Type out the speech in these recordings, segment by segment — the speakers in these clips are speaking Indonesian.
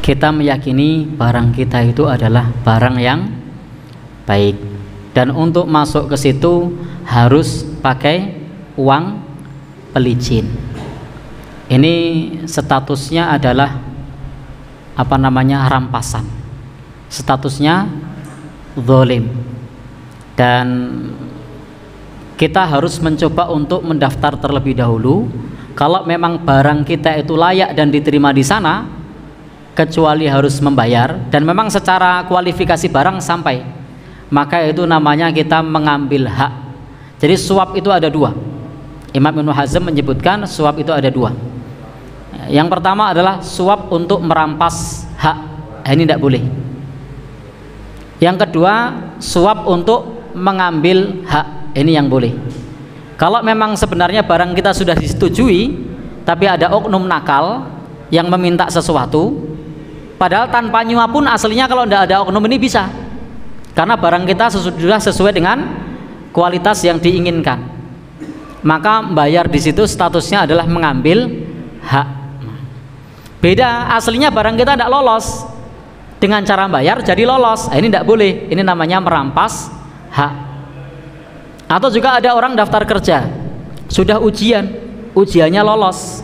kita meyakini barang kita itu adalah barang yang baik, dan untuk masuk ke situ harus pakai uang pelicin. Ini statusnya adalah apa namanya, rampasan, statusnya zalim, dan kita harus mencoba untuk mendaftar terlebih dahulu. Kalau memang barang kita itu layak dan diterima di sana, kecuali harus membayar dan memang secara kualifikasi barang sampai, maka itu namanya kita mengambil hak. Jadi suap itu ada dua. Imam Ibnu Hazm menyebutkan suap itu ada dua. Yang pertama adalah suap untuk merampas hak, ini tidak boleh. Yang kedua suap untuk mengambil hak, ini yang boleh. Kalau memang sebenarnya barang kita sudah disetujui, tapi ada oknum nakal yang meminta sesuatu, padahal tanpa nyuap pun aslinya kalau tidak ada oknum ini bisa, karena barang kita sudah sesuai dengan kualitas yang diinginkan, maka bayar di situ statusnya adalah mengambil hak. Beda aslinya barang kita tidak lolos, dengan cara bayar jadi lolos, ini tidak boleh, ini namanya merampas hak. Atau juga ada orang daftar kerja, sudah ujiannya lolos,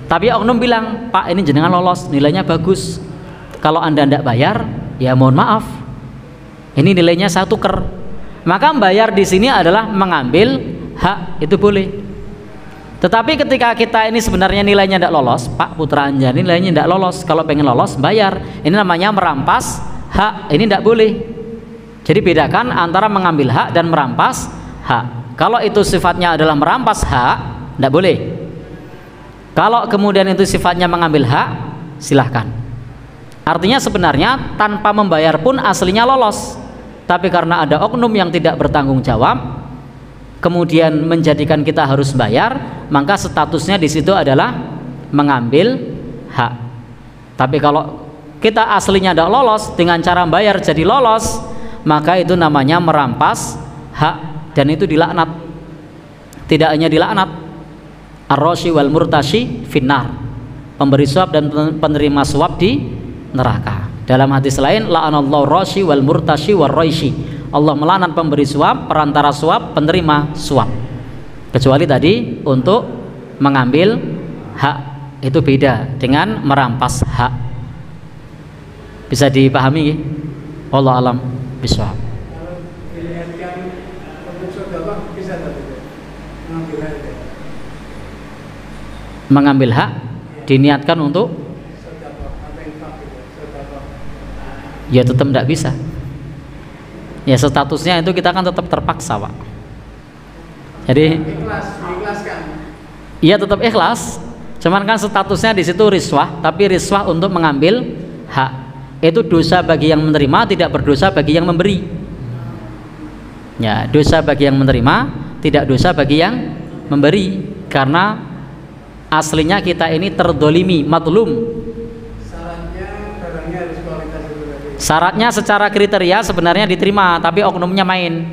tapi oknum bilang, Pak ini jenengan lolos, nilainya bagus, kalau Anda tidak bayar, ya mohon maaf, ini nilainya saya tuker. Maka bayar di sini adalah mengambil hak, itu boleh. Tetapi ketika kita ini sebenarnya nilainya tidak lolos, Pak Putra Anjani nilainya tidak lolos, kalau pengen lolos bayar, ini namanya merampas hak, ini tidak boleh. Jadi bedakan antara mengambil hak dan merampas hak. Kalau itu sifatnya adalah merampas hak, tidak boleh. Kalau kemudian itu sifatnya mengambil hak, silahkan. Artinya sebenarnya tanpa membayar pun aslinya lolos, tapi karena ada oknum yang tidak bertanggung jawab, kemudian menjadikan kita harus bayar, maka statusnya di situ adalah mengambil hak. Tapi kalau kita aslinya tidak lolos, dengan cara bayar jadi lolos, maka itu namanya merampas hak, dan itu dilaknat. Tidak hanya dilaknat, ar-rashi wal murtashi finnar, pemberi suap dan penerima suap di neraka. Dalam hadis lain, la'anallahu rashi wal murtashi war raishi, Allah melaknat pemberi suap, perantara suap, penerima suap. Kecuali tadi untuk mengambil hak, itu beda dengan merampas hak. Bisa dipahami? Wallahu alam bishawab. Mengambil hak diniatkan untuk, ya tetap tidak bisa. Ya statusnya itu kita kan tetap terpaksa, Pak. Jadi iya tetap ikhlas, cuman kan statusnya di situ riswah, tapi riswah untuk mengambil hak. Itu dosa bagi yang menerima, tidak berdosa bagi yang memberi. Ya, dosa bagi yang menerima, tidak dosa bagi yang memberi, karena aslinya kita ini terdolimi, matlum. Syaratnya secara kriteria sebenarnya diterima, tapi oknumnya main.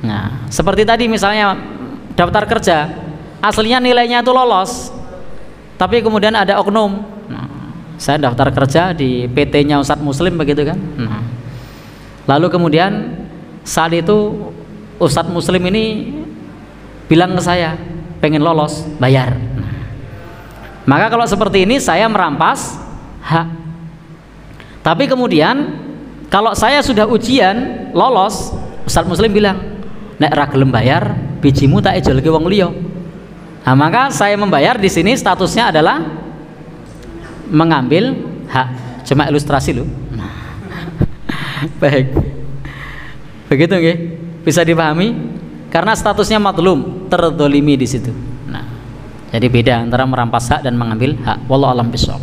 Nah, seperti tadi misalnya daftar kerja, aslinya nilainya itu lolos, tapi kemudian ada oknum. Nah, saya daftar kerja di PT-nya Ustadz Muslim begitu kan. Nah, lalu kemudian saat itu Ustadz Muslim ini bilang ke saya, pengen lolos, bayar. Nah, maka kalau seperti ini saya merampas hak. Tapi kemudian kalau saya sudah ujian lolos, Ustadz Muslim bilang, nek ra gelem bayar, bijimu tak ejolke wong liya. Nah, maka saya membayar di sini statusnya adalah mengambil hak. Cuma ilustrasi loh. Baik. Begitu nggih? Bisa dipahami? Karena statusnya matlum, terdolimi di situ. Nah, jadi beda antara merampas hak dan mengambil hak. Wallahu a'lam bishawab.